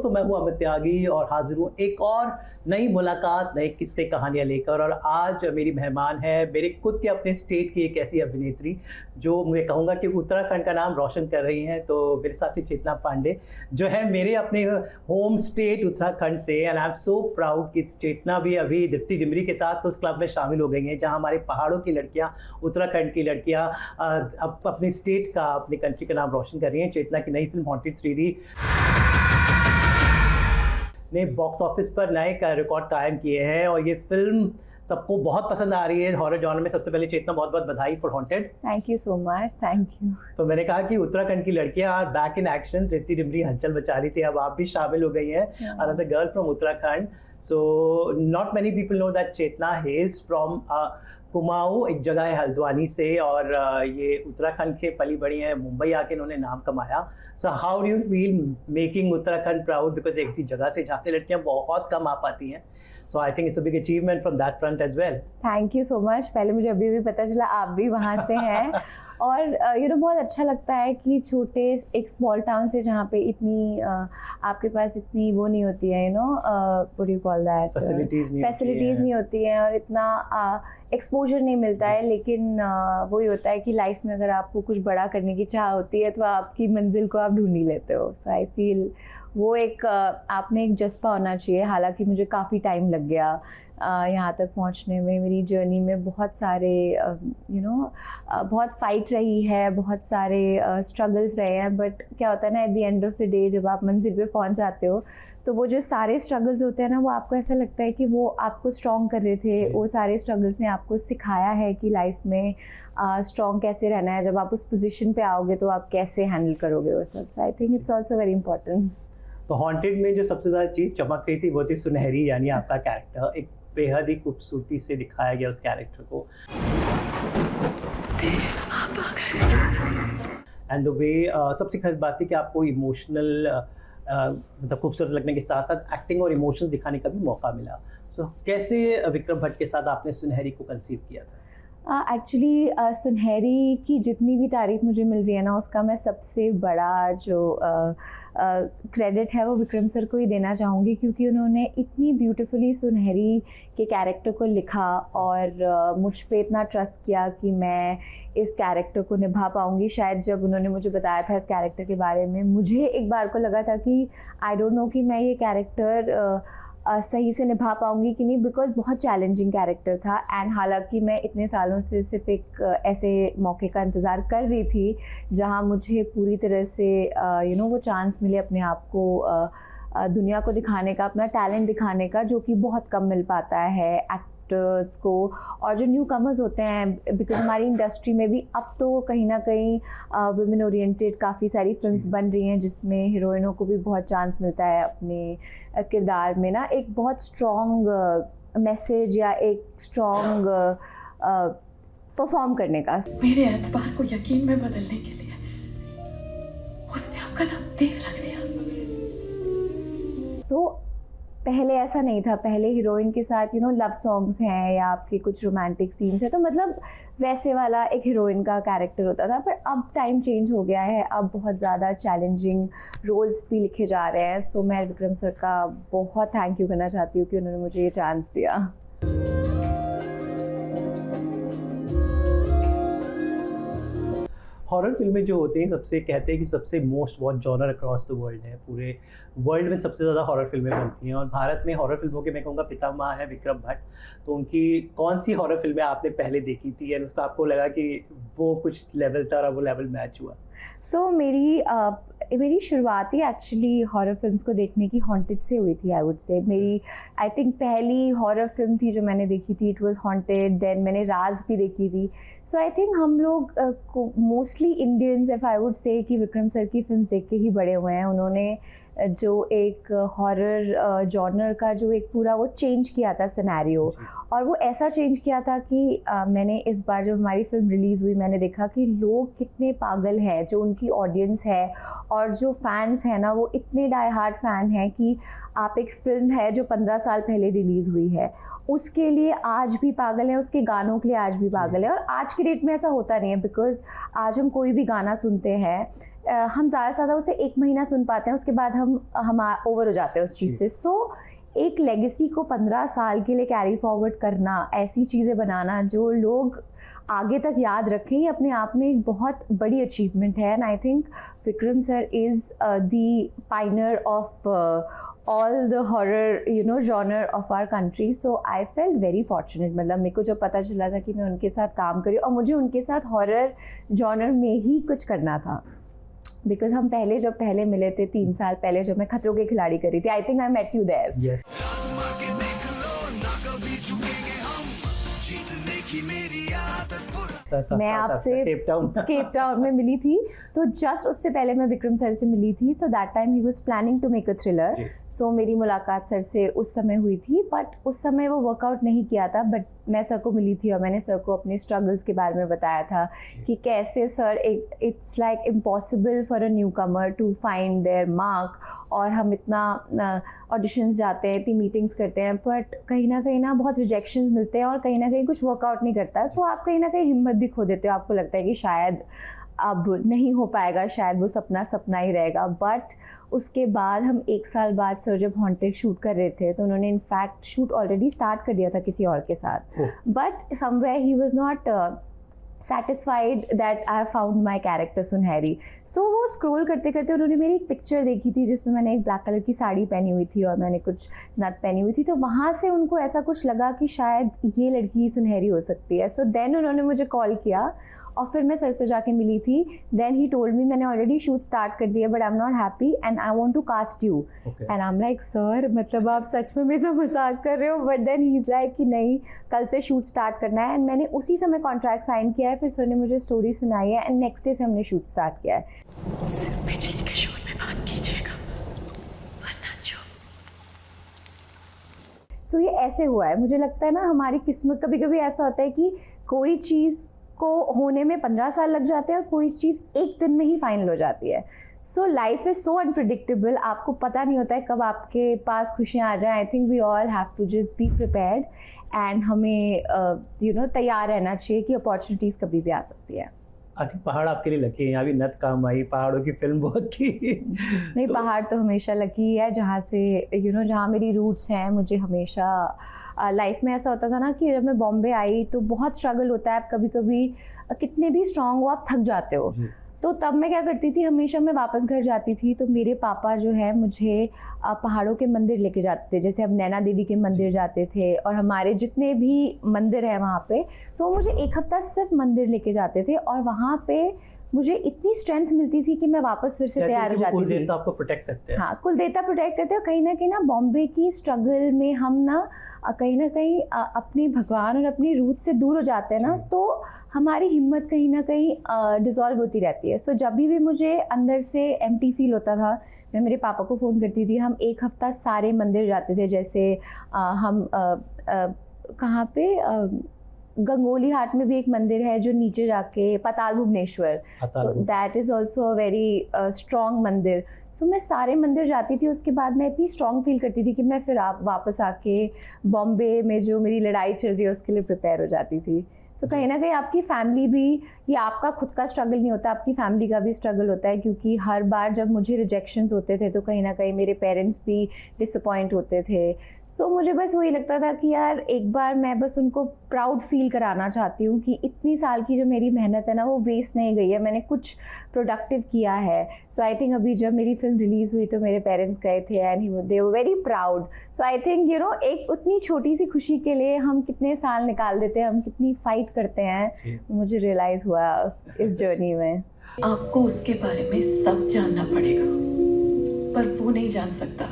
दोस्तों, मैं हूं अमित त्यागी और हाजिर हूं एक और नई मुलाकात, नए किस्से कहानियां लेकर। और आज मेरी मेहमान है मेरे खुद के अपने स्टेट की एक ऐसी अभिनेत्री जो मैं कहूंगा कि उत्तराखंड का नाम रोशन कर रही हैं। तो मेरे साथ ही चेतना पांडे जो है मेरे अपने होम स्टेट उत्तराखंड से। And I am so proud कि चेतना भी अभी दीप्ति डिमरी के साथ उस क्लब में शामिल हो गई हैं जहां हमारे पहाड़ों की लड़कियां, उत्तराखंड की लड़कियां अब अपने स्टेट का, अपने कंट्री का नाम रोशन कर रही हैं। चेतना की नई फिल्म हॉन्टेड 3D ने बॉक्स ऑफिस पर नए का रिकॉर्ड कायम किए हैं और ये फिल्म सबको बहुत पसंद आ रही है हॉरर जॉनर में। सबसे पहले चेतना, बहुत बहुत बधाई for haunted. Thank you so much, thank you. तो मैंने कहा कि उत्तराखंड की लड़कियां are back in action. Deepti Dimri हलचल मचा रही थी, अब आप भी शामिल हो गई हैं। Another girl from Uttarakhand. So not many people know that Chetna hails from Kumaon, एक जगह है हल्द्वानी से, और ये उत्तराखंड के पली बड़ी हैं। मुंबई आके इन्होंने नाम कमाया। So how do you feel making Uttarakhand proud, because एक ऐसी जगह से जहाँ से लड़कियाँ बहुत कम आ पाती हैं। So I think it's a big achievement from that front as well. Thank you so much. पहले मुझे अभी भी पता चला आप भी वहाँ से हैं और बहुत अच्छा लगता है कि छोटे एक स्मॉल टाउन से जहाँ पे इतनी आपके पास इतनी वो नहीं होती है, what do you call that, facilities नहीं होती हैं और इतना एक्सपोजर नहीं मिलता है। लेकिन वही होता है कि लाइफ में अगर आपको कुछ बड़ा करने की चाह होती है तो आपकी मंजिल को आप ढूंढ ही लेते हो। सो आई फील वो एक आप में एक जज्बा होना चाहिए। हालांकि मुझे काफ़ी टाइम लग गया यहाँ तक पहुँचने में। मेरी जर्नी में बहुत सारे बहुत फाइट रही है, बहुत सारे स्ट्रगल्स रहे हैं। बट क्या होता है ना, at the end of the day जब आप मंजिल पे पहुँच जाते हो तो वो जो सारे स्ट्रगल्स होते हैं ना, वो आपको ऐसा लगता है कि वो आपको स्ट्रॉन्ग कर रहे थे। वो सारे स्ट्रगल्स ने आपको सिखाया है कि लाइफ में स्ट्रॉन्ग कैसे रहना है। जब आप उस पोजीशन पे आओगे तो आप कैसे हैंडल करोगे वो सब। So I think it's also very important. तो हॉन्टेड में जो सबसे ज़्यादा चीज़ चमक रही थी वो थी सुनहरी, यानी आपका कैरेक्टर। एक बेहद ही खूबसूरती से दिखाया गया उस कैरेक्टर को। एंड द वे सबसे खास बात थी कि आपको इमोशनल मतलब खूबसूरत लगने के साथ साथ एक्टिंग और इमोशंस दिखाने का भी मौका मिला। सो कैसे विक्रम भट्ट के साथ आपने सुनहरी को कंसीव किया था? एक्चुअली सुनहरी की जितनी भी तारीफ मुझे मिल रही है ना, उसका मैं सबसे बड़ा जो क्रेडिट है वो विक्रम सर को ही देना चाहूँगी, क्योंकि उन्होंने इतनी ब्यूटीफुली सुनहरी के कैरेक्टर को लिखा और मुझ पे इतना ट्रस्ट किया कि मैं इस कैरेक्टर को निभा पाऊँगी। शायद जब उन्होंने मुझे बताया था इस कैरेक्टर के बारे में, मुझे एक बार को लगा था कि आई डोंट नो कि मैं ये कैरेक्टर सही से निभा पाऊँगी कि नहीं, बिकॉज बहुत चैलेंजिंग कैरेक्टर था। एंड हालांकि मैं इतने सालों से सिर्फ एक ऐसे मौके का इंतज़ार कर रही थी जहां मुझे पूरी तरह से वो चांस मिले अपने आप को दुनिया को दिखाने का, अपना टैलेंट दिखाने का, जो कि बहुत कम मिल पाता है एक्टर्स को और जो न्यू कमर्स होते हैं। बिकॉज हमारी इंडस्ट्री में भी अब तो कहीं ना कहीं वुमेन ओरिएंटेड काफ़ी सारी फिल्म्स बन रही हैं जिसमें हीरोइनों को भी बहुत चांस मिलता है अपने किरदार में ना एक बहुत स्ट्रॉन्ग मैसेज या एक स्ट्रॉन्ग परफॉर्म करने का। मेरे एतबार को यकीन में बदलने के लिए उसने आपका नाम देव रख दिया। सो पहले ऐसा नहीं था। पहले हीरोइन के साथ लव सॉन्ग्स हैं या आपके कुछ रोमांटिक सीन्स हैं, तो मतलब वैसे वाला एक हीरोइन का कैरेक्टर होता था। पर अब टाइम चेंज हो गया है, अब बहुत ज़्यादा चैलेंजिंग रोल्स भी लिखे जा रहे हैं। सो मैं विक्रम सर का बहुत थैंक यू करना चाहती हूँ कि उन्होंने मुझे ये चांस दिया। हॉरर फिल्में जो होती हैं सबसे कहते हैं कि सबसे most watch genre across the world है। पूरे वर्ल्ड में सबसे ज़्यादा हॉरर फिल्में बनती हैं और भारत में हॉरर फिल्मों के मैं कहूँगा पितामह है विक्रम भट्ट। तो उनकी कौन सी हॉरर फिल्में आपने पहले देखी थी और उसका आपको लगा कि वो कुछ लेवल था और वो लेवल मैच हुआ? सो मेरी शुरुआती एक्चुअली हॉरर फिल्म्स को देखने की हॉन्टेड से हुई थी। आई वुड से मेरी आई थिंक पहली हॉरर फिल्म थी जो मैंने देखी थी, इट वाज हॉन्टेड। देन मैंने राज भी देखी थी। सो आई थिंक हम लोग mostly Indians, if I would से, कि विक्रम सर की फिल्म्स देख के ही बड़े हुए हैं। उन्होंने जो एक हॉरर जॉनर का जो एक पूरा वो चेंज किया था सिनेरियो, और वो ऐसा चेंज किया था कि मैंने इस बार जब हमारी फिल्म रिलीज़ हुई मैंने देखा कि लोग कितने पागल हैं, जो उनकी ऑडियंस है और जो फैंस हैं ना वो इतने डाई हार्ड फैन हैं कि आप एक फिल्म है जो 15 साल पहले रिलीज़ हुई है, उसके लिए आज भी पागल है, उसके गानों के लिए आज भी पागल है। और आज की डेट में ऐसा होता नहीं है, बिकॉज आज हम कोई भी गाना सुनते हैं, हम ज़्यादा से ज़्यादा उसे 1 महीना सुन पाते हैं, उसके बाद हम ओवर हो जाते हैं उस चीज़ से। सो एक लेगेसी को 15 साल के लिए कैरी फॉरवर्ड करना, ऐसी चीज़ें बनाना जो लोग आगे तक याद रखें, ये अपने आप में एक बहुत बड़ी अचीवमेंट है। And I think Vikram sir is the Pioneer of all the horror genre of our country. So I felt very fortunate. मतलब मेरे को जब पता चला था कि मैं उनके साथ काम करी और मुझे उनके साथ हॉरर जॉनर में ही कुछ करना था, बिकॉज हम जब पहले मिले थे 3 साल पहले, जब मैं खतरों के खिलाड़ी करी थी, I think I met you there. मैं आपसे केप टाउन में मिली थी, तो जस्ट उससे पहले मैं विक्रम सर से मिली थी। सो दैट टाइम ही was planning to make a thriller. सो मेरी मुलाकात सर से उस समय हुई थी, बट उस समय वो वर्कआउट नहीं किया था। बट मैं सर को मिली थी और मैंने सर को अपने स्ट्रगल्स के बारे में बताया था कि कैसे sir it's like impossible for a newcomer to find their mark, और हम इतना ऑडिशंस जाते हैं, इतनी मीटिंग्स करते हैं, बट कहीं ना बहुत रिजेक्शंस मिलते हैं और कहीं ना कहीं कुछ वर्कआउट नहीं करता। सो आप कहीं ना कहीं हिम्मत भी खो देते हो, आपको लगता है कि शायद अब नहीं हो पाएगा, शायद वो सपना ही रहेगा। बट उसके बाद हम 1 साल बाद सर जब हॉन्टेड शूट कर रहे थे, तो उन्होंने इनफैक्ट शूट ऑलरेडी स्टार्ट कर दिया था किसी और के साथ, but somewhere he was not satisfied that I have found my character सुनहरी। सो वो स्क्रॉल करते करते उन्होंने मेरी एक पिक्चर देखी थी जिसमें मैंने एक ब्लैक कलर की साड़ी पहनी हुई थी और मैंने कुछ नथ पहनी हुई थी, तो वहाँ से उनको ऐसा कुछ लगा कि शायद ये लड़की सुनहरी हो सकती है। सो देन उन्होंने मुझे कॉल किया और फिर मैं सर से जाके मिली थी। देन ही टोल्ड मी मैंने ऑलरेडी शूट स्टार्ट कर दिया, but I am not happy and I want to cast you. And I am like sir, मतलब आप सच में मेरे से मजाक कर रहे हो? But then he is like कि नहीं, कल से शूट स्टार्ट करना है। एंड मैंने उसी समय कॉन्ट्रैक्ट साइन किया है। फिर सर ने मुझे स्टोरी सुनाई है एंड नेक्स्ट डे से हमने शूट स्टार्ट किया है। सिर्फ बिजली के शोर में बात कीजिएगा, वरना जो। सो ये ऐसे हुआ है, मुझे लगता है ना हमारी किस्मत, कभी कभी ऐसा होता है कि कोई चीज़ को होने में 15 साल लग जाते हैं और कोई चीज़ एक दिन में ही फाइनल हो जाती है। So life is so unpredictable, आपको पता नहीं होता है कब आपके पास खुशियाँ आ जाएं। I think we all have to just be prepared and हमें तैयार रहना चाहिए कि अपॉर्चुनिटीज़ कभी भी आ सकती है। आई थिंक पहाड़ आपके लिए लकी है, यहाँ भी नथ काम आई, पहाड़ों की फिल्म बहुत की। नहीं, पहाड़ तो हमेशा लकी है, जहाँ से जहाँ मेरी रूट्स हैं। मुझे हमेशा लाइफ में ऐसा होता था ना कि जब मैं बॉम्बे आई तो बहुत स्ट्रगल होता है, आप कभी कभी कितने भी स्ट्रांग हो आप थक जाते हो। तो तब मैं क्या करती थी, हमेशा मैं वापस घर जाती थी तो मेरे पापा जो है मुझे पहाड़ों के मंदिर लेके जाते थे। जैसे अब नैना देवी के मंदिर जाते थे और हमारे जितने भी मंदिर हैं वहाँ पे, सो मुझे 1 हफ्ता सिर्फ मंदिर लेके जाते थे और वहाँ पे मुझे इतनी स्ट्रेंथ मिलती थी कि मैं वापस फिर से तैयार हो जाती थी। कुलदेवता आपको प्रोटेक्ट करते हैं। हाँ, कुलदेवता प्रोटेक्ट करते हैं। कहीं ना बॉम्बे की स्ट्रगल में हम ना कहीं अपने भगवान और अपनी रूट से दूर हो जाते हैं ना, तो हमारी हिम्मत कहीं ना कहीं डिसॉल्व होती रहती है। सो जब भी मुझे अंदर से एम्प्टी फील होता था, मैं मेरे पापा को फ़ोन करती थी। हम 1 हफ्ता सारे मंदिर जाते थे। जैसे हम कहाँ पे गंगोली हाट में भी एक मंदिर है जो नीचे जाके Patal Bhuvaneshwar, so that is also a very strong मंदिर। सो मैं सारे मंदिर जाती थी। उसके बाद मैं इतनी स्ट्रॉन्ग फील करती थी कि मैं फिर वापस आके बॉम्बे में जो मेरी लड़ाई चल रही है उसके लिए प्रिपेयर हो जाती थी। तो कहीं ना कहीं आपकी फैमिली भी, ये आपका खुद का स्ट्रगल नहीं होता, आपकी फैमिली का भी स्ट्रगल होता है। क्योंकि हर बार जब मुझे रिजेक्शंस होते थे तो कहीं ना कहीं मेरे पेरेंट्स भी डिसअपॉइंट होते थे। सो मुझे बस वही लगता था कि यार एक बार मैं बस उनको प्राउड फील कराना चाहती हूँ कि इतनी साल की जो मेरी मेहनत है ना वो वेस्ट नहीं गई है, मैंने कुछ प्रोडक्टिव किया है। सो आई थिंक अभी जब मेरी फिल्म रिलीज़ हुई तो मेरे पेरेंट्स गए थे and they were very proud. So I think एक उतनी छोटी सी खुशी के लिए हम कितने साल निकाल देते हैं, हम कितनी फाइट करते हैं, मुझे रियलाइज़ हुआ इस जर्नी में। आपको उसके बारे में सब जानना पड़ेगा, पर वो नहीं जान सकता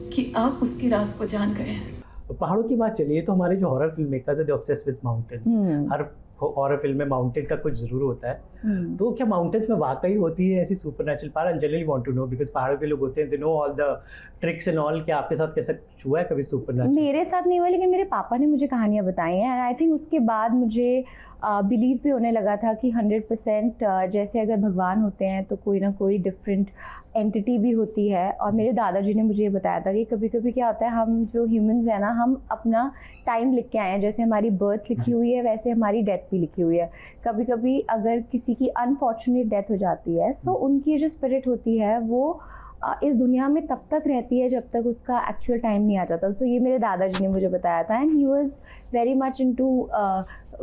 कि आप उसकी राज को जान गए हैं। पहाड़ों की बात चलिए तो हमारे जो हॉरर फिल्म मेकर्स है, दे ऑब्सेस्ड विद माउंटेन्स। हर हॉरर फिल्म में माउंटेन का कुछ ज़रूर होता है, तो क्या माउंटेन्स में वाकई होती है ऐसी supernatural power? I generally want to know because पहाड़ों के लोग होते हैं, they know all the tricks and all. क्या आपके साथ कैसा हुआ है कभी सुपरनैचुरल? मेरे साथ नहीं हुआ, लेकिन मेरे पापा ने मुझे कहानियाँ बताई हैं एंड आई थिंक उसके बाद मुझे बिलीव भी होने लगा था कि 100% जैसे अगर भगवान होते हैं तो कोई ना कोई डिफरेंट एंटिटी भी होती है। और मेरे दादाजी ने मुझे ये बताया था कि कभी कभी क्या होता है, हम जो ह्यूमंस हैं ना, हम अपना टाइम लिख के आए हैं, जैसे हमारी बर्थ लिखी हुई है वैसे हमारी डेथ भी लिखी हुई है। कभी कभी अगर किसी की अनफॉर्चुनेट डेथ हो जाती है, सो उनकी जो स्पिरिट होती है वो इस दुनिया में तब तक रहती है जब तक उसका एक्चुअल टाइम नहीं आ जाता। तो ये मेरे दादाजी ने मुझे बताया था and he was very much into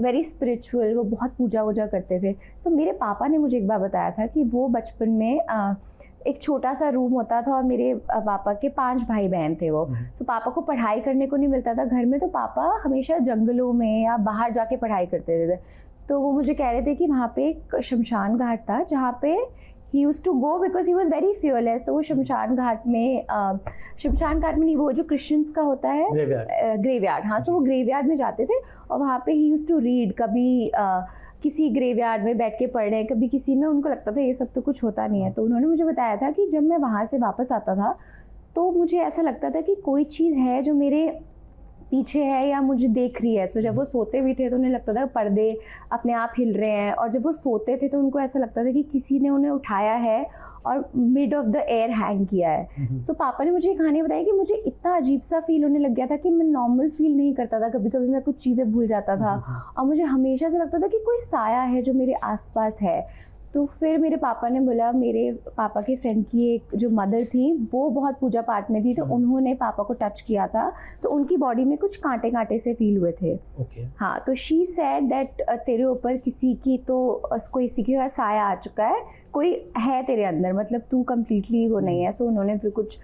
very spiritual, वो बहुत पूजा वूजा करते थे। तो मेरे पापा ने मुझे एक बार बताया था कि वो बचपन में एक छोटा सा रूम होता था और मेरे पापा के 5 भाई बहन थे वो। तो पापा को पढ़ाई करने को नहीं मिलता था घर में, तो पापा हमेशा जंगलों में या बाहर जाके पढ़ाई करते थे। तो वो मुझे कह रहे थे कि वहाँ पे एक शमशान घाट था जहाँ पे he used to go because he was very fearless। तो वो शमशान घाट में नहीं, वो जो क्रिश्चियंस का होता है ग्रेवयार्ड, हाँ, तो वो ग्रेवयार्ड में जाते थे और वहाँ पे he used to read। कभी किसी ग्रेवयार्ड में बैठ के पढ़ रहे हैं, कभी किसी में, उनको लगता था ये सब तो कुछ होता नहीं है। तो उन्होंने मुझे बताया था कि जब मैं वहाँ से वापस आता था तो मुझे ऐसा लगता था कि कोई चीज़ है जो मेरे पीछे है या मुझे देख रही है। सो जब वो सोते भी थे तो उन्हें लगता था पर्दे अपने आप हिल रहे हैं, और जब वो सोते थे तो उनको ऐसा लगता था कि किसी ने उन्हें उठाया है और mid of the air hang किया है। सो पापा ने मुझे ये कहानी बताई कि मुझे इतना अजीब सा फील होने लग गया था कि मैं नॉर्मल फील नहीं करता था, कभी कभी मैं कुछ चीज़ें भूल जाता था और मुझे हमेशा से लगता था कि कोई साया है जो मेरे आसपास है। तो फिर मेरे पापा ने बोला, मेरे पापा के फ्रेंड की एक जो मदर थी वो बहुत पूजा पाठ में थी, तो उन्होंने पापा को टच किया था तो उनकी बॉडी में कुछ कांटे कांटे से फील हुए थे। हाँ, तो शी सेड दैट तेरे ऊपर किसी का साया आ चुका है, कोई है तेरे अंदर, मतलब तू कम्प्लीटली वो नहीं है। सो उन्होंने फिर कुछ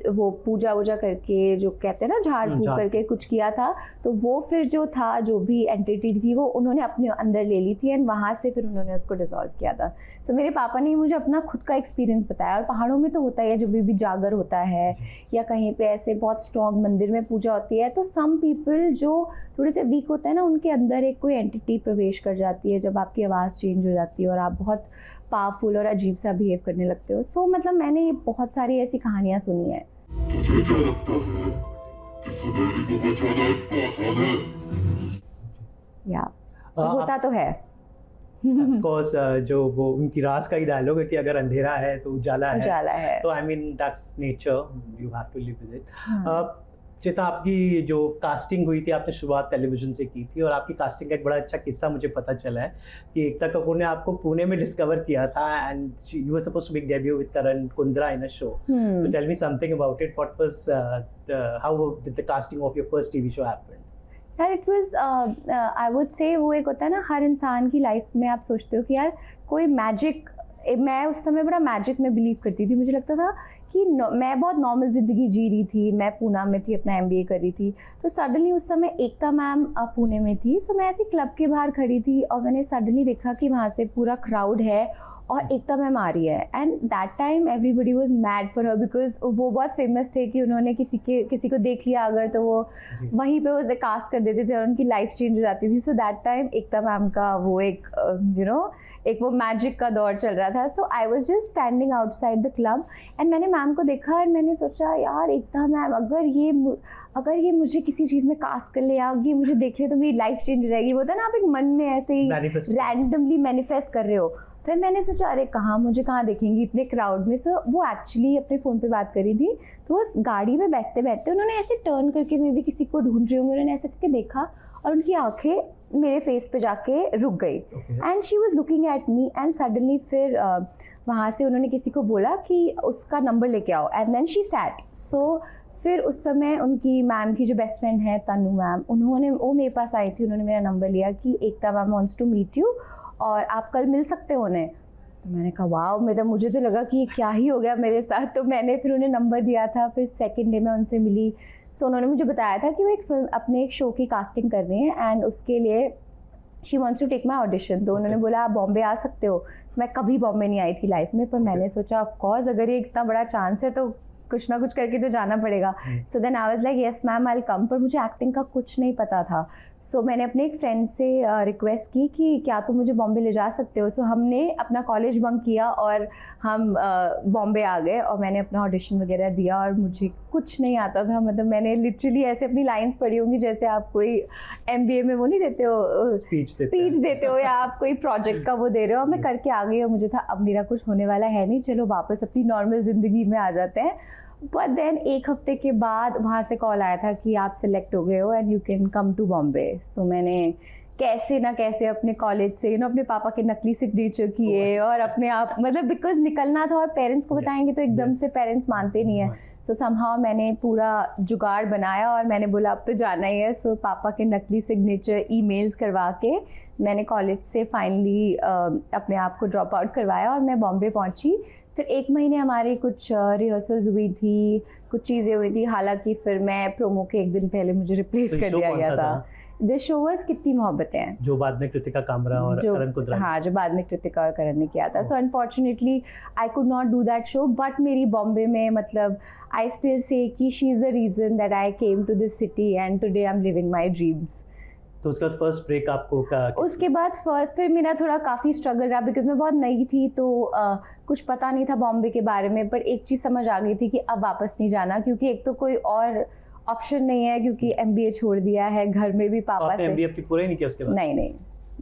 वो पूजा वूजा करके, जो कहते हैं ना झाड़ फूक करके कुछ किया था, तो वो फिर जो था, जो भी एंटिटी थी वो उन्होंने अपने अंदर ले ली थी एंड वहाँ से फिर उन्होंने उसको डिसॉल्व किया था। सो मेरे पापा ने मुझे अपना खुद का एक्सपीरियंस बताया। और पहाड़ों में तो होता है, जब भी जागर होता है या कहीं पे ऐसे बहुत स्ट्रॉन्ग मंदिर में पूजा होती है, तो सम पीपल जो थोड़े से वीक होते हैं ना, उनके अंदर एक कोई एंटिटी प्रवेश कर जाती है जब आपकी आवाज़ चेंज हो जाती है और आप बहुत पावरफुल और अजीब सा बिहेव करने लगते हो। सो मतलब मैंने बहुत सारी ऐसी कहानियाँ सुनी है। तुझे क्या लगता है कि सुनहरी को बचाना इतना आसान है? या होता तो है। Of course, जो वो उनकी राज का ही डायलॉग है कि अगर अंधेरा है तो उजाला है। तो I mean that's nature, you have to live with it. चिता, आपकी जो कास्टिंग हुई थी, आपने शुरुआत टेलीविजन से की थी और आपकी कास्टिंग का एक बड़ा अच्छा किस्सा मुझे पता चला है कि एकता कपूर ने आपको पुणे में डिस्कवर किया था and you were supposed to make debut with Karan Kundra in a show. तो tell me something about it, what was how did the casting of your first TV show happen? यार it was, I would say, वो एक होता है ना, हर इंसान की life में आप सोचते हो कि यार कोई मैजिक, मैं उस समय बड़ा मैजिक में बिलीव करती थी। मुझे लगता था कि मैं बहुत नॉर्मल ज़िंदगी जी रही थी, मैं पूना में थी, अपना MBA कर रही थी, तो सडनली उस समय एकता मैम पुणे में थी। सो मैं ऐसे क्लब के बाहर खड़ी थी और मैंने सडनली देखा कि वहाँ से पूरा क्राउड है और एकता मैम आ रही है and that time everybody was mad for her because वो बहुत फेमस थे कि उन्होंने किसी को देख लिया अगर तो वो वहीं पे वो कास्ट कर देते थे और उनकी लाइफ चेंज हो जाती थी। So that time Ekta ma'am का वो एक एक वो मैजिक का दौर चल रहा था। So I was just standing outside the club and मैंने मैम को देखा और मैंने सोचा, यार एकता मैम अगर ये मुझे किसी चीज़ में कास्ट कर ले या ये मुझे देख ले तो मेरी लाइफ चेंज हो जाएगी। वो था ना, आप एक मन में ऐसे ही रैंडमली मैनिफेस्ट कर रहे हो। फिर मैंने सोचा, अरे मुझे कहाँ देखेंगी इतने क्राउड में। सो वो एक्चुअली अपने फ़ोन पे बात कर रही थी, तो उस गाड़ी में बैठते बैठते उन्होंने ऐसे टर्न करके, मैं भी किसी को ढूंढ रही हूँ, उन्होंने ऐसे करके देखा और उनकी आंखें मेरे फेस पे जाके रुक गई and she was looking at me and suddenly फिर वहाँ से उन्होंने किसी को बोला कि उसका नंबर लेके आओ एंड देन शी सैट। सो फिर उस समय उनकी मैम की जो बेस्ट फ्रेंड है तनु मैम, वो मेरे पास आई थी, उन्होंने मेरा नंबर लिया कि Ekta ma'am wants to meet you और आप कल मिल सकते हो उन्हें। तो मैंने कहा वाह, मुझे तो लगा कि क्या ही हो गया मेरे साथ। तो मैंने फिर उन्हें नंबर दिया था, फिर सेकेंड डे में उनसे मिली। सो उन्होंने मुझे बताया था कि वो अपने एक शो की कास्टिंग कर रही हैं एंड उसके लिए she wants to take my audition. तो उन्होंने बोला आप बॉम्बे आ सकते हो। मैं कभी बॉम्बे नहीं आई थी लाइफ में, पर मैंने सोचा ऑफ कोर्स अगर ये इतना बड़ा चांस है तो कुछ ना कुछ करके तो जाना पड़ेगा. So then I was like yes ma'am I will come. पर मुझे एक्टिंग का कुछ नहीं पता था. सो मैंने अपने एक फ्रेंड से रिक्वेस्ट की कि क्या तुम मुझे बॉम्बे ले जा सकते हो. सो हमने अपना कॉलेज बंक किया और हम बॉम्बे आ गए और मैंने अपना ऑडिशन वगैरह दिया और मुझे कुछ नहीं आता था. मतलब मैंने लिटरली ऐसे अपनी लाइंस पढ़ी होंगी जैसे आप कोई MBA में वो नहीं देते हो, स्पीच देते हो या आप कोई प्रोजेक्ट का वो दे रहे हो. मैं करके आ गई और मुझे था अब मेरा कुछ होने वाला है नहीं, चलो वापस अपनी नॉर्मल ज़िंदगी में आ जाते हैं. बट देन एक हफ्ते के बाद वहाँ से कॉल आया था कि आप सिलेक्ट हो गए हो and you can come to Bombay. So मैंने कैसे ना कैसे अपने कॉलेज से अपने पापा के नकली सिग्नेचर किए और अपने आप मतलब बिकॉज निकलना था और पेरेंट्स को बताएंगे तो एकदम से पेरेंट्स मानते नहीं है. सो समहाउ मैंने पूरा जुगाड़ बनाया और मैंने बोला अब तो जाना ही है. सो पापा के नकली सिग्नेचर ईमेल्स करवा के मैंने कॉलेज से फाइनली अपने आप को ड्रॉप आउट करवाया और मैं बॉम्बे पहुंची. फिर 1 महीने हमारी कुछ रिहर्सल्स हुई थी, कुछ चीज़ें हुई थी. हालांकि फिर मैं प्रोमो के 1 दिन पहले मुझे रिप्लेस कर दिया गया था. द शो वाज कितनी मोहब्बतें हैं, जो बाद में कृतिका कामरा और करण कुंद्रा, हाँ जो बाद में कृतिका और करण ने किया था. So unfortunately I could not do that show. But मेरी बॉम्बे में मतलब I still say that she is the reason that I came to this city and today I am living my dreams. तो उसके बाद फर्स्ट ब्रेक आपको उसके बाद फिर मेरा थोड़ा काफ़ी स्ट्रगल रहा बिकॉज मैं बहुत नई थी तो कुछ पता नहीं था बॉम्बे के बारे में. पर एक चीज़ समझ आ गई थी कि अब वापस नहीं जाना क्योंकि एक तो कोई और ऑप्शन नहीं है क्योंकि MBA छोड़ दिया है. घर में भी पापा से MBA पूरा ही नहीं किया उसके बाद? नहीं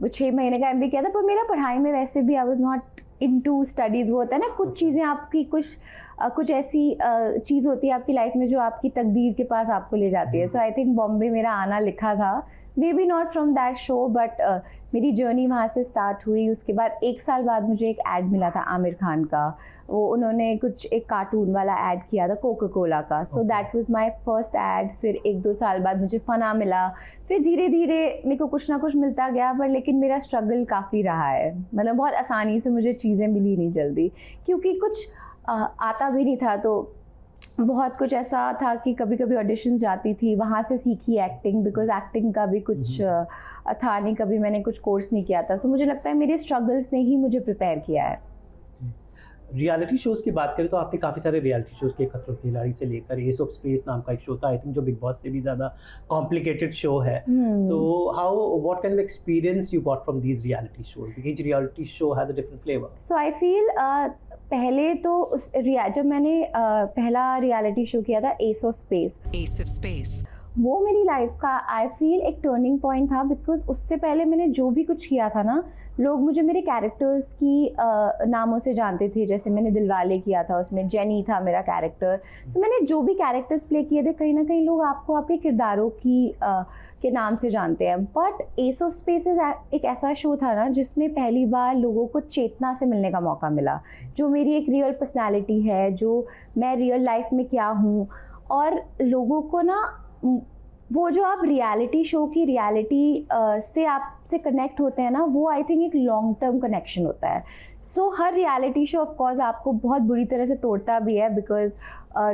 वो 6 महीने का MBA किया था. पर मेरा पढ़ाई में वैसे भी I was not into studies. वो होता है ना कुछ चीज़ें आपकी कुछ ऐसी चीज़ होती है आपकी लाइफ में जो आपकी तकदीर के पास आपको ले जाती है. सो आई थिंक बॉम्बे मेरा आना लिखा था. May be not from that show but मेरी जर्नी वहाँ से स्टार्ट हुई. उसके बाद 1 साल बाद मुझे एक ऐड मिला था आमिर खान का. वो उन्होंने एक कार्टून वाला ऐड किया था कोका कोला का. So that was my first aid. फिर 1-2 साल बाद मुझे फना मिला. फिर धीरे धीरे मेरे को कुछ ना कुछ मिलता गया. पर लेकिन मेरा स्ट्रगल काफ़ी रहा है. मतलब बहुत आसानी से मुझे चीज़ें मिली नहीं जल्दी क्योंकि कुछ आता भी नहीं था. तो बहुत कुछ ऐसा था कि कभी कभी ऑडिशन जाती थी, वहाँ से सीखी एक्टिंग बिकॉज एक्टिंग का भी कुछ था नहीं, कभी मैंने कुछ कोर्स नहीं किया था. सो मुझे लगता है मेरे स्ट्रगल्स ने ही मुझे प्रिपेयर किया है. रियलिटी शोज़ की बात करें तो आपने काफ़ी सारे रियलिटी शोज़ के खतरों के खिलाड़ी से लेकर एस ऑफ स्पेस नाम का एक शो था आई थिंक जो बिग बॉस से भी ज़्यादा कॉम्प्लिकेटेड शो है. So how what kind of experience you got from these reality shows because reality show has a different flavour. So I feel पहले तो जब मैंने पहला रियलिटी शो किया था एस ऑफ स्पेस वो मेरी लाइफ का आई फील एक टर्निंग पॉइंट था बिकॉज उससे पहले मैंने जो भी कुछ किया था ना लोग मुझे मेरे कैरेक्टर्स की नामों से जानते थे. जैसे मैंने दिलवाले किया था, उसमें जेनी था मेरा कैरेक्टर. तो मैंने जो भी कैरेक्टर्स प्ले किए थे कहीं ना कहीं लोग आपको आपके किरदारों के नाम से जानते हैं. बट एस ऑफ स्पेसेस एक ऐसा शो था ना जिसमें पहली बार लोगों को चेतना से मिलने का मौका मिला, जो मेरी एक रियल पर्सनैलिटी है, जो मैं रियल लाइफ में क्या हूँ. और लोगों को ना वो जो आप रियलिटी शो की रियलिटी से आपसे कनेक्ट होते हैं ना वो आई थिंक एक लॉन्ग टर्म कनेक्शन होता है. सो हर रियलिटी शो ऑफ कोर्स आपको बहुत बुरी तरह से तोड़ता भी है बिकॉज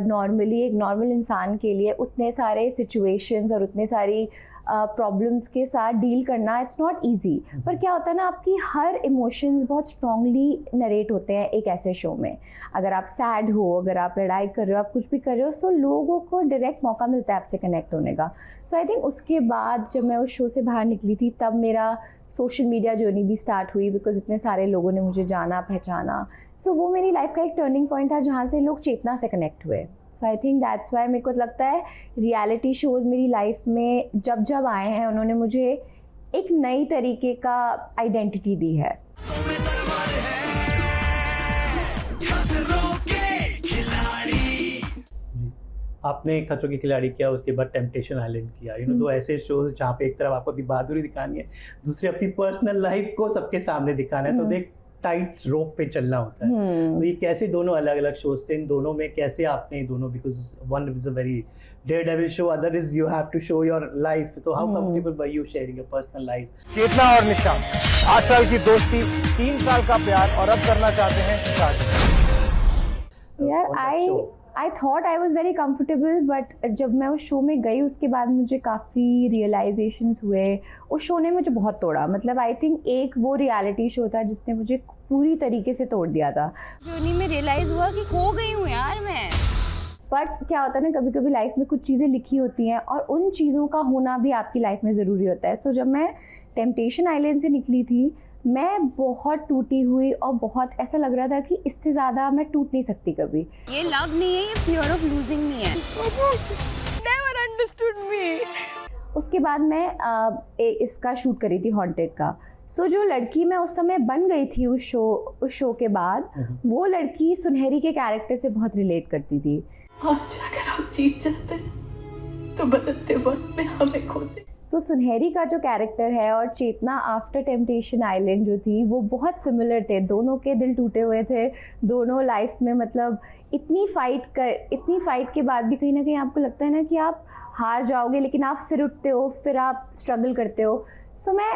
नॉर्मली एक नॉर्मल इंसान के लिए उतने सारे सिचुएशंस और उतने सारी प्रॉब्लम्स के साथ डील करना इट्स नॉट ईजी. पर क्या होता है ना आपकी हर इमोशंस बहुत स्ट्रांगली नरेट होते हैं एक ऐसे शो में. अगर आप सैड हो, अगर आप लड़ाई कर रहे हो, आप कुछ भी कर रहे हो, सो लोगों को डायरेक्ट मौका मिलता है आपसे कनेक्ट होने का. सो आई थिंक उसके बाद जब मैं उस शो से बाहर निकली थी तब मेरा सोशल मीडिया जर्नी भी स्टार्ट हुई बिकॉज इतने सारे लोगों ने मुझे जाना पहचाना. सो वो मेरी लाइफ का एक टर्निंग पॉइंट था जहाँ से लोग चेतना से कनेक्ट हुए. सो आई थिंक दैट्स वाई मेरे को लगता है रियलिटी शोज़ मेरी लाइफ में जब आए हैं उन्होंने मुझे एक नई तरीके का आइडेंटिटी दी है. आपने खतरों के खिलाड़ी किया, उसके बाद टेम्पटेशन आइलैंड किया, दो ऐसे शोज जहाँ पे एक तरफ आपको अपनी बहादुरी दिखानी है, दूसरी अपनी पर्सनल लाइफ को सबके सामने दिखाना है. तो देख टाइट रोप पे चलना होता है. तो ये कैसे दोनों अलग अलग शोज थे, इन दोनों में कैसे आपने दोनों, because one is a very daredevil show, other is you have to show your life. तो how comfortable were you sharing your personal life? Chetna और निशान 8 साल की दोस्ती, 3 साल का प्यार और अब करना चाहते हैं शादी. यार I thought I was very comfortable but जब मैं उस शो में गई उसके बाद मुझे काफ़ी रियलाइजेशंस हुए. उस शो ने मुझे बहुत तोड़ा. मतलब आई थिंक एक वो रियलिटी शो था जिसने मुझे पूरी तरीके से तोड़ दिया था. जर्नी में रियलाइज हुआ कि खो गई हूँ यार मैं. बट क्या होता है ना, कभी कभी लाइफ में कुछ चीज़ें लिखी होती हैं और उन चीज़ों का होना भी आपकी लाइफ में ज़रूरी होता है. सो जब मैं टेम्पटेशन आइलैंड से निकली थी, मैं बहुत टूटी हुई और बहुत ऐसा लग रहा था कि इससे ज़्यादा मैं टूट नहीं सकती कभी. ये लव नहीं है, ये फियर ऑफ लूजिंग नहीं है. नेवर अंडरस्टूड मी. उसके बाद मैं इसका शूट करी थी, हॉन्टेड का. सो जो लड़की मैं उस समय बन गई थी उस शो के बाद, वो लड़की सुनहरी के कैरेक्टर से बहुत रिलेट करती थी. आज अगर आप जीत जाते हैं तो बदलते वक्त में हमें खोते. सो सुनहरी का जो कैरेक्टर है और चेतना आफ्टर टेम्पटेशन आइलैंड जो थी, वो बहुत सिमिलर थे. दोनों के दिल टूटे हुए थे, दोनों लाइफ में मतलब इतनी फाइट के बाद भी कहीं ना कहीं आपको लगता है ना कि आप हार जाओगे, लेकिन आप फिर उठते हो, फिर आप स्ट्रगल करते हो. सो मैं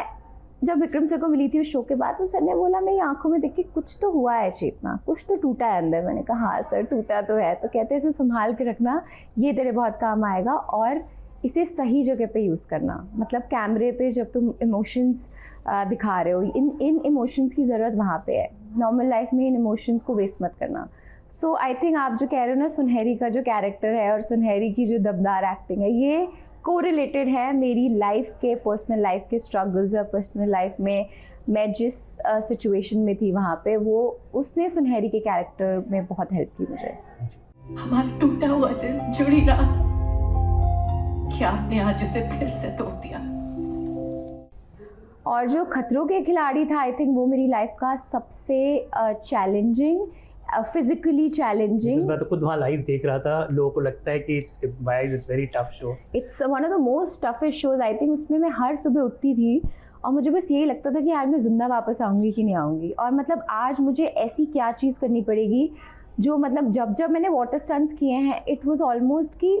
जब विक्रम सर को मिली थी उस शो के बाद, तो सर ने बोला मेरी आंखों में देख के कुछ तो हुआ है चेतना, कुछ तो टूटा है अंदर. मैंने कहा हाँ सर, टूटा तो है. तो कहते हैं इसे संभाल के रखना, ये तेरे बहुत काम आएगा, और इसे सही जगह पे यूज़ करना. मतलब कैमरे पे जब तुम इमोशंस दिखा रहे हो, इन इमोशंस की ज़रूरत वहाँ पे है. नॉर्मल लाइफ में इन इमोशंस को वेस्ट मत करना. सो आई थिंक आप जो कह रहे हो ना, सुनहरी का जो कैरेक्टर है और सुनहरी की जो दमदार एक्टिंग है, ये कोरिलेटेड है मेरी लाइफ के, पर्सनल लाइफ के स्ट्रगल्स और पर्सनल लाइफ में मैं जिस सिचुएशन में थी वहाँ पे, वो उसने सुनहरी के कैरेक्टर में बहुत हेल्प की मुझे. हमारा टूटा हुआ दिल जुड़ ही रहा था कि आपने आज उसे फिर से तोड़ दिया. और जो खतरों के खिलाड़ी था, आई थिंक वो मेरी लाइफ का सबसे चैलेंजिंग, फिजिकली चैलेंजिंग. मैं तो खुद वहाँ लाइव देख रहा था. लोगों को लगता है कि it's very tough show. It's one of the most toughest shows. I think उसमें मैं हर सुबह उठती थी और मुझे बस यही लगता था कि आज मैं जिंदा वापस आऊँगी कि नहीं आऊँगी. और मतलब आज मुझे ऐसी क्या चीज़ करनी पड़ेगी जो, मतलब जब मैंने वाटर स्टंट्स किए हैं, इट वाज ऑलमोस्ट कि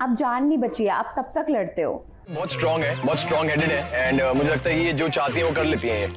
अब जान नहीं बची है, आप तब तक लड़ते हो. बहुत स्ट्रांग है, बहुत स्ट्रांग हेडेड है, एंड मुझे लगता है कि ये जो चाहती है वो कर लेती है.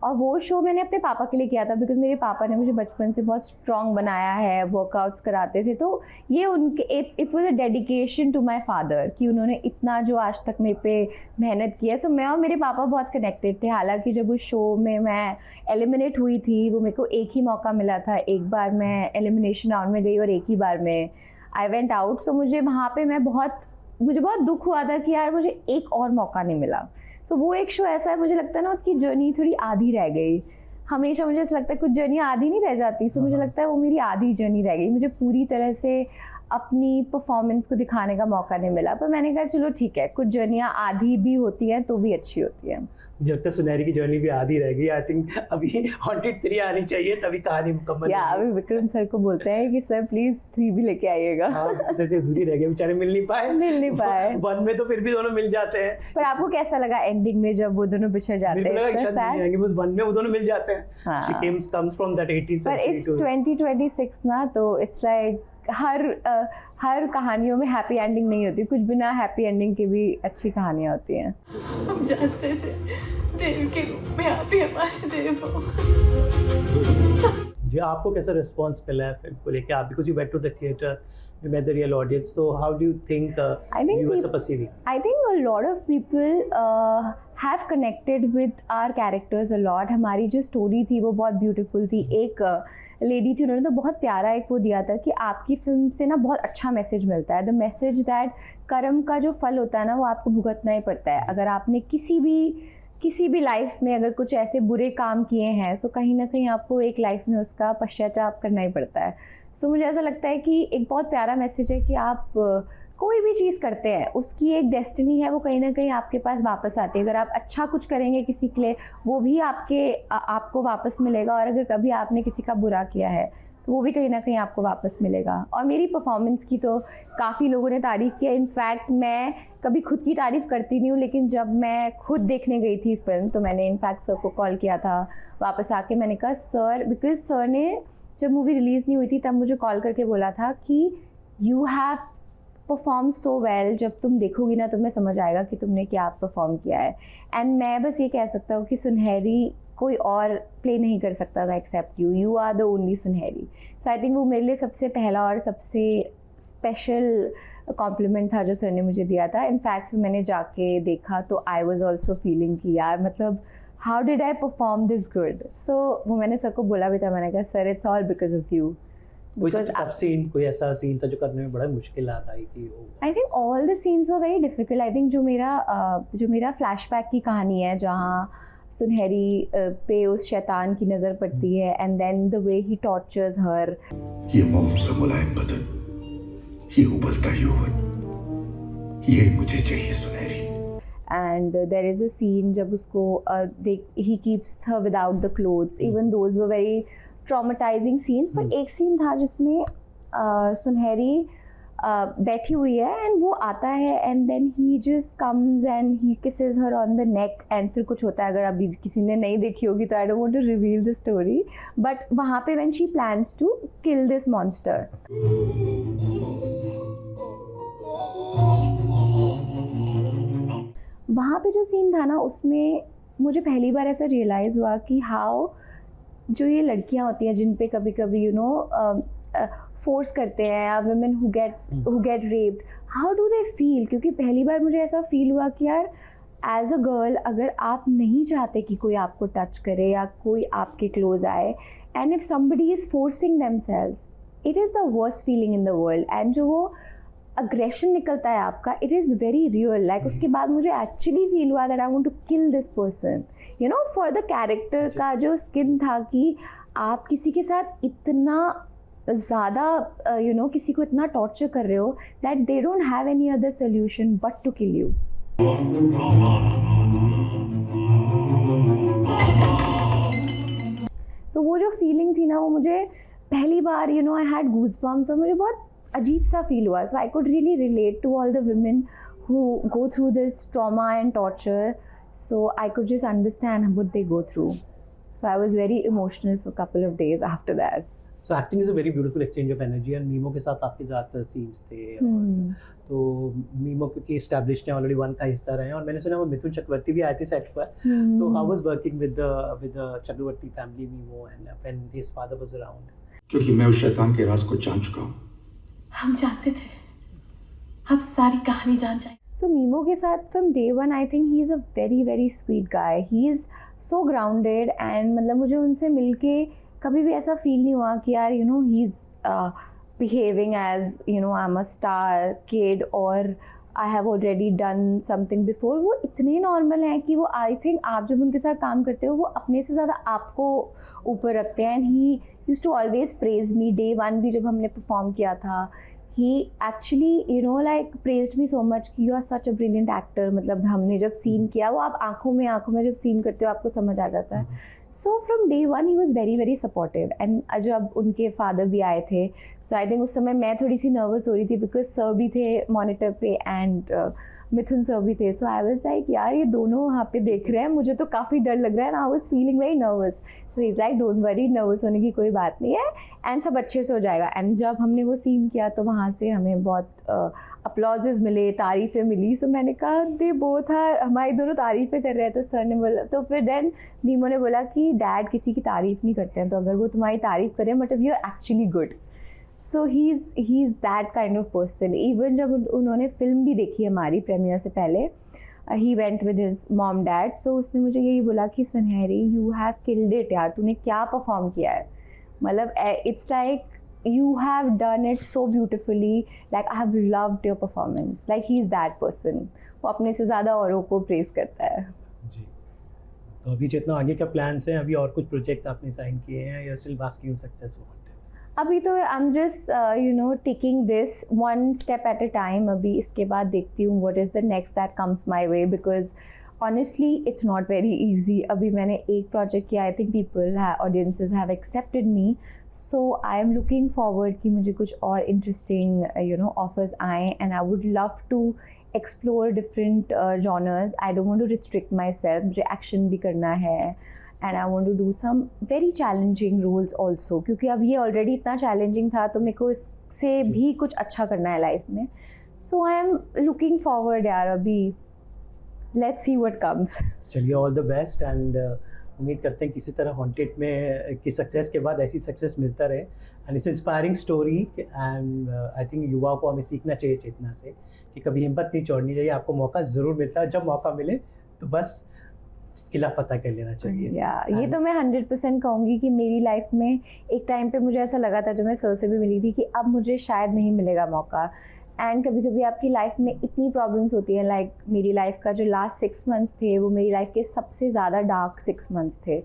और वो शो मैंने अपने पापा के लिए किया था, बिकॉज मेरे पापा ने मुझे बचपन से बहुत स्ट्रांग बनाया है, वर्कआउट्स कराते थे. तो ये उनके it was a dedication to my father कि उन्होंने इतना जो आज तक मेरे पे मेहनत की है. सो मैं और मेरे पापा बहुत कनेक्टेड थे. हालांकि जब उस शो में मैं एलिमिनेट हुई थी, वो मेरे को एक ही मौका मिला था. एक बार मैं एलिमिनेशन राउंड में गई और एक ही बार में आई वेंट आउट. सो मुझे वहाँ पे मुझे बहुत दुख हुआ था कि यार मुझे एक और मौका नहीं मिला. सो वो एक शो ऐसा है, मुझे लगता है ना उसकी जर्नी थोड़ी आधी रह गई. हमेशा मुझे ऐसा लगता है कुछ जर्नी आधी नहीं रह जाती. सो मुझे लगता है वो मेरी आधी जर्नी रह गई. मुझे पूरी तरह से अपनी परफॉर्मेंस को दिखाने का मौका नहीं मिला. पर मैंने कहा चलो ठीक है, कुछ जर्नियाँ आधी भी होती हैं तो भी अच्छी होती हैं. मुझे लगता है सुनहरी की जर्नी भी आधी रह गई. आई थिंक अभी हॉन्टेड 3 आनी चाहिए, तभी कहानी मुकम्मल. या अभी विक्रम सर को बोलते हैं कि सर प्लीज 3 भी लेके आइएगा. अधूरी रह गई, बेचारे मिल नहीं पाए. 1 में तो फिर भी दोनों मिल जाते हैं. पर आपको कैसा लगा एंडिंग में जब वो दोनों बिछड़ जाते हैं? बस 1 में वो दोनों मिल जाते हैं. हाँ. She comes from that 18th पर century. इट्स 2026 ना, तो इट्स लाइक हर कहानियों में हैप्पी एंडिंग नहीं होती. कुछ बिना हैप्पी एंडिंग के भी अच्छी कहानियाँ होती हैं. हम जानते थे देव के रूप में आप ही हमारे देव हो. जी, आपको कैसा रिस्पॉन्स मिला है फिल्म को लेके? आप because you went to the theatres, you met the real audience, so how do you think viewers are perceiving? I think a lot of people have connected with our characters a lot. हमारी जो story थी वो बहुत beautiful थी. एक lady थी, उन्होंने तो बहुत प्यारा एक वो दिया था कि आपकी फिल्म से ना बहुत अच्छा मैसेज मिलता है. द मैसेज दैट कर्म का जो फल होता है ना, वो आपको भुगतना ही पड़ता है. अगर आपने किसी भी लाइफ में अगर कुछ ऐसे बुरे काम किए हैं, सो कहीं ना कहीं आपको एक लाइफ में उसका पश्चाताप करना ही पड़ता है. सो मुझे ऐसा लगता है कि एक बहुत प्यारा मैसेज है कि आप कोई भी चीज़ करते हैं, उसकी एक डेस्टिनी है, वो कहीं ना कहीं आपके पास वापस आती है. अगर आप अच्छा कुछ करेंगे किसी के लिए, वो भी आपको वापस मिलेगा. और अगर कभी आपने किसी का बुरा किया है, तो वो भी कहीं ना कहीं आपको वापस मिलेगा. और मेरी परफॉर्मेंस की तो काफ़ी लोगों ने तारीफ़ की है. इनफैक्ट मैं कभी खुद की तारीफ़ करती नहीं हूँ, लेकिन जब मैं खुद देखने गई थी फिल्म, तो मैंने इनफैक्ट सर को कॉल किया था वापस आके. मैंने कहा सर, बिकॉज सर ने जब मूवी रिलीज़ नहीं हुई थी तब मुझे कॉल करके बोला था कि you have perform so well, जब तुम देखोगी ना तुम्हें समझ आएगा कि तुमने क्या परफॉर्म किया है. एंड मैं बस ये कह सकता हूँ कि सुनहरी कोई और प्ले नहीं कर सकता था except you are the only सुनहरी. सो आई थिंक वो मेरे लिए सबसे पहला और सबसे स्पेशल कॉम्प्लीमेंट था जो सर ने मुझे दिया था. इनफैक्ट फिर मैंने जाके देखा तो आई वॉज ऑल्सो फीलिंग कि यार मतलब how did I perform this good. So वो मैंने सर को बोला भी था, मैंने कहा sir it's all because of you. कोई Because टफ सीन, कोई ऐसा सीन था जो करने में बड़ा मुश्किल आता है कि I think all the scenes were very difficult. I think जो मेरा फ्लैशबैक की कहानी है जहाँ सुनहरी पे उस शैतान की नज़र पड़ती है and then the way he tortures her. ये मोम सा मुलायम बदन, ये उबलता यौवन, ये मुझे चाहिए सुनहरी। And there is a scene जब उसको he keeps her without the clothes. Even those were very traumatizing scenes. But एक scene था जिसमें सुनहरी बैठी हुई है and वो आता है and then he just comes and he kisses her on the neck and फिर कुछ होता है, अगर अभी किसी ने नहीं देखी होगी तो I don't want to reveal the story, but वहाँ पे when she plans to kill this monster. वहाँ पे जो सीन था ना उसमें मुझे पहली बार ऐसा रियलाइज़ हुआ कि हाउ जो ये लड़कियाँ होती हैं जिन पे कभी कभी फोर्स करते हैं या women who get raped, how do they feel? क्योंकि पहली बार मुझे ऐसा फील हुआ कि यार एज अ गर्ल अगर आप नहीं चाहते कि कोई आपको टच करे या कोई आपके क्लोज आए and if somebody is forcing themselves, it is the worst feeling in the world. And जो वो अग्रेशन निकलता है आपका, it is very real. Like उसके बाद मुझे एक्चुअली फील हुआ that I want to kill this person, you know, for the character का जो स्किन था कि आप किसी के साथ इतना ज़्यादा किसी को इतना टॉर्चर कर रहे हो that they don't have any other solution but to kill you. So वो जो फीलिंग थी ना वो मुझे पहली बार आई हैड गूज़बम्प्स और मुझे बहुत अजीब सा फील हुआ. So I could really relate to all the women who go through this trauma and torture. So I could just understand what they go through. So I was very emotional for couple of days after that. So acting is a very beautiful exchange of energy and Mimoh के साथ आपके ज़्यादातर scenes थे. तो memo क्योंकि established हैं, already 1 का हिस्सा रहे हैं और मैंने सुना वो मिथुन चक्रवर्ती भी आए थे सेट पर. तो how was working with the Chakraborty family Mimoh and when his father was around? क्योंकि मैं उस शैतान के राज को जान चुका हूँ. हम जानते थे, हम सारी कहानी जान जाएंगे. So Mimo के साथ from day one I think he is a very very sweet guy. He is so grounded and मतलब मुझे उनसे मिलके कभी भी ऐसा फील नहीं हुआ कि यार he's behaving as I'm a star kid or I have already done something before. वो इतने नॉर्मल हैं कि वो I think आप जब उनके साथ काम करते हो वो अपने से ज़्यादा आपको ऊपर रखते हैं. And he used to always praise me. Day 1 भी जब हमने परफॉर्म किया था he actually like praised me so much कि you are such a brilliant actor. मतलब हमने जब सीन किया वो आप आँखों में जब सीन करते हो आपको समझ आ जाता है. So from day one he was very very supportive. And जब उनके फादर भी आए थे so I think उस समय मैं थोड़ी सी नर्वस हो रही थी because सर भी थे मॉनिटर पे and मिथुन सर भी थे. So I was like यार ये दोनों वहाँ पे देख रहे हैं, मुझे तो काफ़ी डर लग रहा है. and I was feeling very nervous. So he's like don't worry, nervous होने की कोई बात नहीं है एंड सब अच्छे से हो जाएगा. एंड जब हमने वो सीन किया तो वहाँ से हमें बहुत अपलॉजेस मिले, तारीफ़ें मिली. सो मैंने कहा दे बोथ आर, हमारी दोनों तारीफ़ें कर रहे हैं. तो सर ने बोला, तो फिर देन मीमो ने बोला कि डैड किसी की तारीफ़ नहीं करते हैं, तो अगर वो तुम्हारी तारीफ़ करें but you are actually good. So he is that kind of person. Even जब उन्होंने फिल्म भी देखी हमारी प्रीमियर से पहले, he went with his mom dad. So उसने मुझे यही बोला कि सुनहरी यू हैव किल्ड इट यार, तूने क्या परफॉर्म किया है. मतलब it's like you have done it so beautifully, like I have loved your performance. Like he is that person. वो अपने से ज़्यादा औरों को प्रेज करता है. जी. तो अभी जितना आगे का प्लान्स हैं, अभी और कुछ प्रोजेक्ट आपने साइन किए हैं या स्टिल बास्किंग इन सक्सेस? अभी तो I'm just taking this one step at a time. अभी इसके बाद देखती हूँ what is the next that comes my way, because honestly it's not very easy. अभी मैंने एक प्रोजेक्ट किया, I think audiences have accepted me. So I am looking forward कि मुझे कुछ और interesting offers आएँ, and I would love to explore different genres. I don't want to restrict myself. मुझे action भी करना है and I want to do some very challenging roles also, क्योंकि अब ये already इतना challenging था तो मेरे को इससे भी कुछ अच्छा करना है लाइफ में. So I am looking forward यार. अभी let's see what comes. चलिए, all the best and उम्मीद करते हैं किसी तरह हॉन्टेड में की सक्सेस के बाद ऐसी सक्सेस मिलता रहे. And it's inspiring story and I think युवाओं को हमें सीखना चाहिए चेतना से कि कभी हिम्मत नहीं छोड़नी चाहिए. आपको मौका ज़रूर मिलता है, जब मौका मिले तो बस किला फतह कर लेना चाहिए। ये तो मैं 100% कहूँगी कि मेरी लाइफ में एक टाइम पे मुझे ऐसा लगा था, जब मैं सर से भी मिली थी, कि अब मुझे शायद नहीं मिलेगा मौका। एंड कभी कभी आपकी लाइफ में इतनी प्रॉब्लम्स होती हैं, लाइक मेरी लाइफ का जो लास्ट 6 मंथ्स थे वो मेरी लाइफ के सबसे ज़्यादा डार्क 6 मंथ्स थे,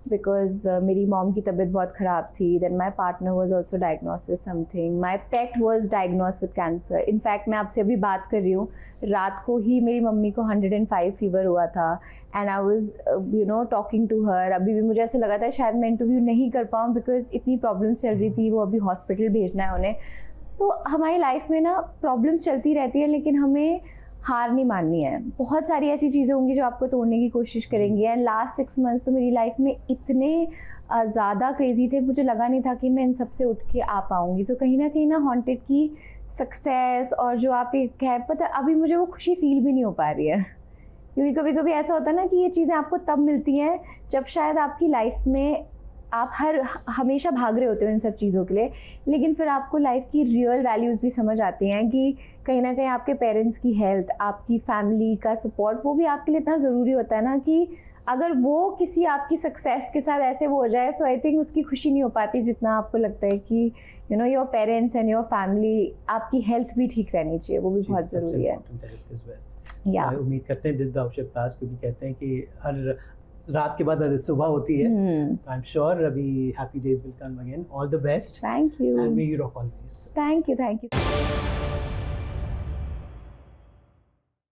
बिकॉज मेरी मॉम की तबीयत बहुत ख़राब थी। Then my partner was also diagnose with something, my pet was diagnose with cancer. In fact मैं आपसे अभी बात कर रही हूँ, रात को ही मेरी मम्मी को 105 फीवर हुआ था, and I was talking to her. अभी भी मुझे ऐसा लगा था शायद मैं इंटरव्यू नहीं कर पाऊँ, बिकॉज इतनी प्रॉब्लम्स चल रही थी, वो अभी हॉस्पिटल भेजना है उन्हें। सो हमारी लाइफ में ना प्रॉब्लम्स चलती रहती है, लेकिन हमें हार नहीं माननी है। बहुत सारी ऐसी चीज़ें होंगी जो आपको तोड़ने की कोशिश करेंगी। एंड लास्ट 6 मंथ्स तो मेरी लाइफ में इतने ज़्यादा क्रेजी थे, मुझे लगा नहीं था कि मैं इन सब से उठ के आ पाऊँगी। तो कहीं ना हॉन्टेड की सक्सेस और जो आप कह पता, अभी मुझे वो खुशी फील भी नहीं हो पा रही है, क्योंकि कभी कभी ऐसा होता है ना कि ये चीज़ें आपको तब मिलती हैं जब शायद आपकी लाइफ में आप हमेशा भाग रहे होते हो इन सब चीज़ों के लिए, लेकिन फिर आपको लाइफ की रियल वैल्यूज़ भी समझ आती हैं कि कहीं ना कहीं आपके पेरेंट्स की हेल्थ, आपकी फैमिली का सपोर्ट, वो भी आपके लिए इतना ज़रूरी होता है ना, कि अगर वो किसी आपकी सक्सेस के साथ ऐसे वो हो जाए, सो आई थिंक उसकी खुशी नहीं हो पाती जितना आपको लगता है कि your parents and your family, आपकी हेल्थ भी ठीक रहनी चाहिए, वो भी बहुत ज़रूरी है। उम्मीद करते हैं दिस द ऑप्शन पास, क्योंकि कहते हैं कि हर रात के बाद सुबह होती है। आई एम श्योर अभी happy days will come again. All the best. Thank you and may you rock always. Thank you.